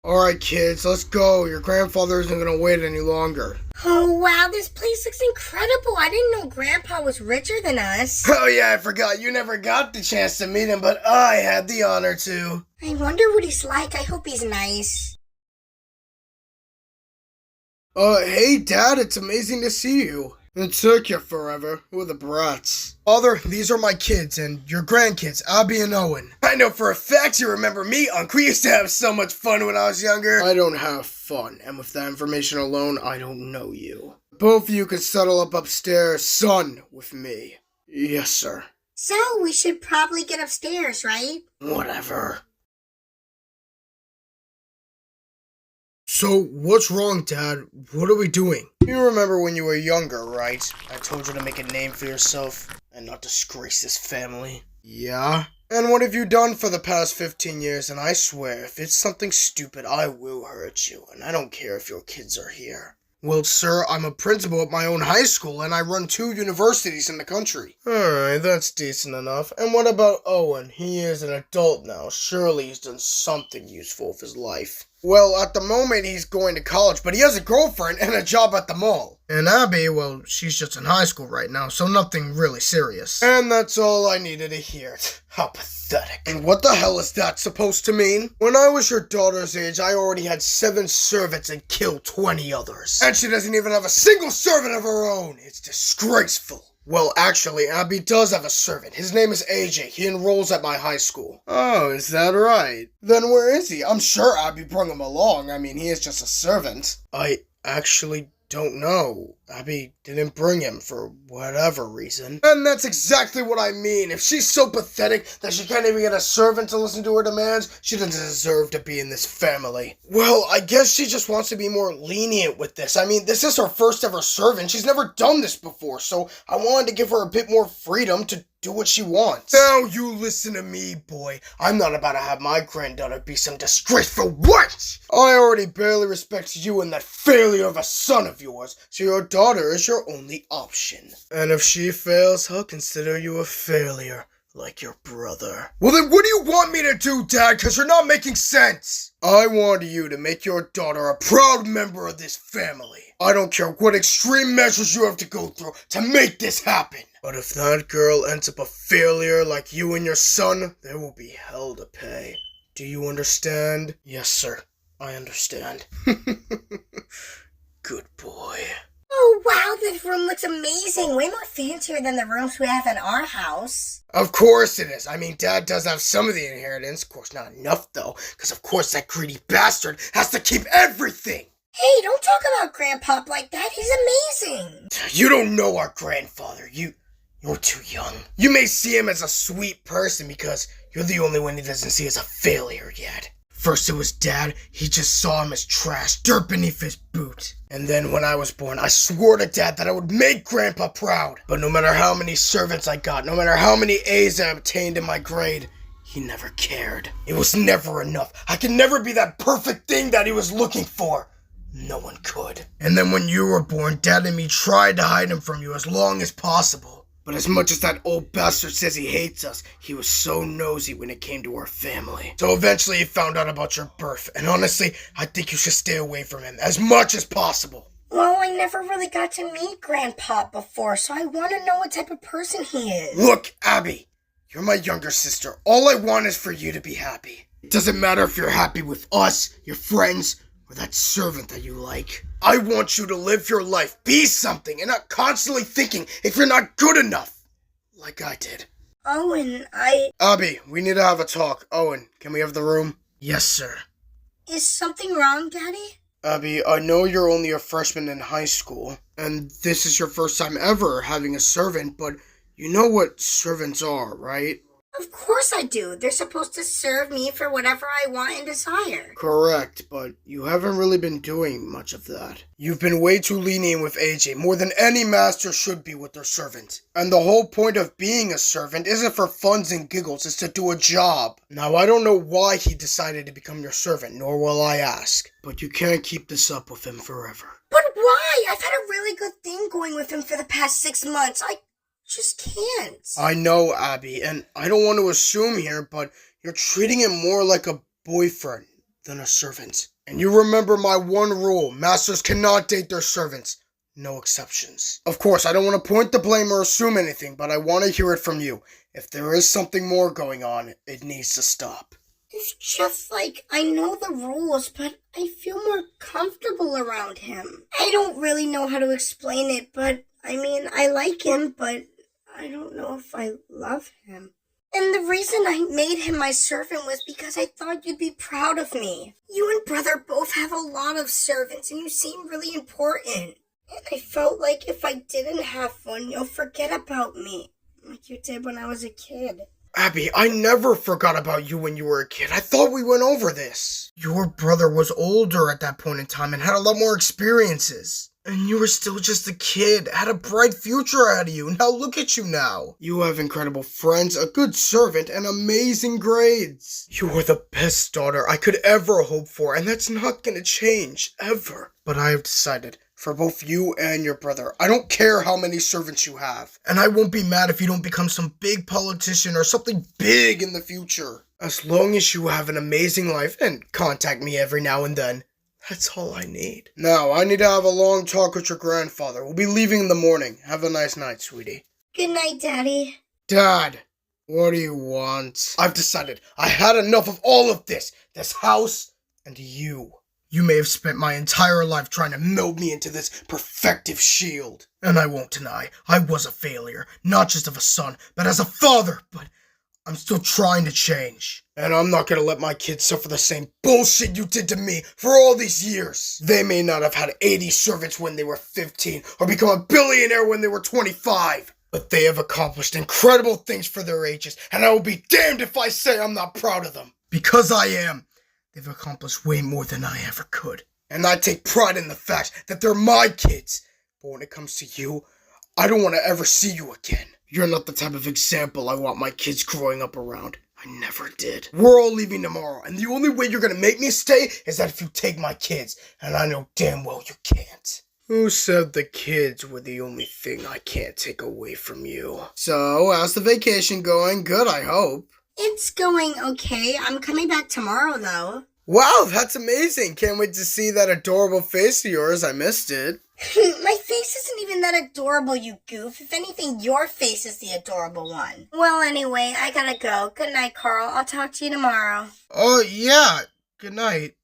Alright kids, let's go. Your grandfather isn't gonna wait any longer. Oh wow, this place looks incredible. I didn't know Grandpa was richer than us. Oh yeah, I forgot. You never got the chance to meet him, but I had the honor to. I wonder what he's like. I hope he's nice. Hey Dad, it's amazing to see you. It took you forever. Who are the brats? Father, these are my kids and your grandkids, Abby and Owen. I know for a fact you remember me, Unc. We used to have so much fun when I was younger. I don't have fun, and with that information alone, I don't know you. Both of you can settle up upstairs, son, with me. Yes, sir. So, we should probably get upstairs, right? Whatever. So, what's wrong, Dad? What are we doing? You remember when you were younger, right? I told you to make a name for yourself and not disgrace this family. Yeah? And what have you done for the past 15 years? And I swear, if it's something stupid, I will hurt you. And I don't care if your kids are here. Well, sir, I'm a principal at my own high school, and I run 2 universities in the country. Alright, that's decent enough. And what about Owen? He is an adult now. Surely he's done something useful with his life. Well, at the moment he's going to college, but he has a girlfriend and a job at the mall. And Abby, well, she's just in high school right now, so nothing really serious. And that's all I needed to hear. How pathetic. And what the hell is that supposed to mean? When I was your daughter's age, I already had 7 servants and killed 20 others. And she doesn't even have a single servant of her own. It's disgraceful. Well, actually, Abby does have a servant. His name is AJ. He enrolls at my high school. Oh, is that right? Then where is he? I'm sure Abby brought him along. I mean, he is just a servant. I actually don't know. Abby didn't bring him for whatever reason. And that's exactly what I mean. If she's so pathetic that she can't even get a servant to listen to her demands, she doesn't deserve to be in this family. Well, I guess she just wants to be more lenient with this. I mean, this is her first ever servant. She's never done this before, so I wanted to give her a bit more freedom to do what she wants. Now you listen to me, boy. I'm not about to have my granddaughter be some disgraceful witch! I already barely respect you and that failure of a son of yours, so your daughter is your only option. And if she fails, I'll consider you a failure, like your brother. Well then what do you want me to do, Dad? Because you're not making sense. I want you to make your daughter a proud member of this family. I don't care what extreme measures you have to go through to make this happen. But if that girl ends up a failure like you and your son, there will be hell to pay. Do you understand? Yes, sir. I understand. Good boy. Oh wow, this room looks amazing. Way more fancier than the rooms we have in our house. Of course it is. I mean, Dad does have some of the inheritance. Of course, not enough, though. Because of course that greedy bastard has to keep everything. Hey, don't talk about Grandpa like that. He's amazing. You don't know our grandfather. You're too young. You may see him as a sweet person because you're the only one he doesn't see as a failure yet. First it was Dad, he just saw him as trash, dirt beneath his boot. And then when I was born, I swore to Dad that I would make Grandpa proud. But no matter how many servants I got, no matter how many A's I obtained in my grade, he never cared. It was never enough. I could never be that perfect thing that he was looking for. No one could. And then when you were born, Dad and me tried to hide him from you as long as possible. But as much as that old bastard says he hates us, he was so nosy when it came to our family. So eventually he found out about your birth, and honestly, I think you should stay away from him as much as possible. Well, I never really got to meet Grandpa before, so I want to know what type of person he is. Look, Abby, you're my younger sister. All I want is for you to be happy. It doesn't matter if you're happy with us, your friends, or that servant that you like. I want you to live your life, be something, and not constantly thinking if you're not good enough, like I did. Owen, Abby, we need to have a talk. Owen, can we have the room? Yes, sir. Is something wrong, Daddy? Abby, I know you're only a freshman in high school, and this is your first time ever having a servant, but you know what servants are, right? Of course I do. They're supposed to serve me for whatever I want and desire. Correct, but you haven't really been doing much of that. You've been way too lenient with AJ, more than any master should be with their servant. And the whole point of being a servant isn't for funs and giggles, it's to do a job. Now, I don't know why he decided to become your servant, nor will I ask. But you can't keep this up with him forever. But why? I've had a really good thing going with him for the past 6 months. I just can't. I know, Abby, and I don't want to assume here, but you're treating him more like a boyfriend than a servant. And you remember my one rule, masters cannot date their servants. No exceptions. Of course, I don't want to point the blame or assume anything, but I want to hear it from you. If there is something more going on, it needs to stop. It's just like, I know the rules, but I feel more comfortable around him. I don't really know how to explain it, but I like him, but I don't know if I love him. And the reason I made him my servant was because I thought you'd be proud of me. You and brother both have a lot of servants, and you seem really important. And I felt like if I didn't have one, you'll forget about me, like you did when I was a kid. Abby, I never forgot about you when you were a kid. I thought we went over this. Your brother was older at that point in time and had a lot more experiences. And you were still just a kid, had a bright future ahead of you. Now look at you now. You have incredible friends, a good servant, and amazing grades. You are the best daughter I could ever hope for, and that's not gonna change, ever. But I have decided, for both you and your brother, I don't care how many servants you have. And I won't be mad if you don't become some big politician or something big in the future. As long as you have an amazing life and contact me every now and then. That's all I need. Now, I need to have a long talk with your grandfather. We'll be leaving in the morning. Have a nice night, sweetie. Good night, Daddy. Dad, what do you want? I've decided. I had enough of all of this. This house and you. You may have spent my entire life trying to mold me into this perfective shield. And I won't deny, I was a failure. Not just of a son, but as a father. But I'm still trying to change. And I'm not gonna let my kids suffer the same bullshit you did to me for all these years. They may not have had 80 servants when they were 15, or become a billionaire when they were 25. But they have accomplished incredible things for their ages, and I will be damned if I say I'm not proud of them. Because I am. They've accomplished way more than I ever could. And I take pride in the fact that they're my kids. But when it comes to you, I don't want to ever see you again. You're not the type of example I want my kids growing up around. I never did. We're all leaving tomorrow, and the only way you're gonna make me stay is that if you take my kids, and I know damn well you can't. Who said the kids were the only thing I can't take away from you? So, how's the vacation going? Good, I hope. It's going okay. I'm coming back tomorrow, though. Wow, that's amazing. Can't wait to see that adorable face of yours. I missed it. My face isn't even that adorable, you goof. If anything, your face is the adorable one. Well, anyway, I gotta go. Good night, Carl. I'll talk to you tomorrow. Oh, yeah. Good night.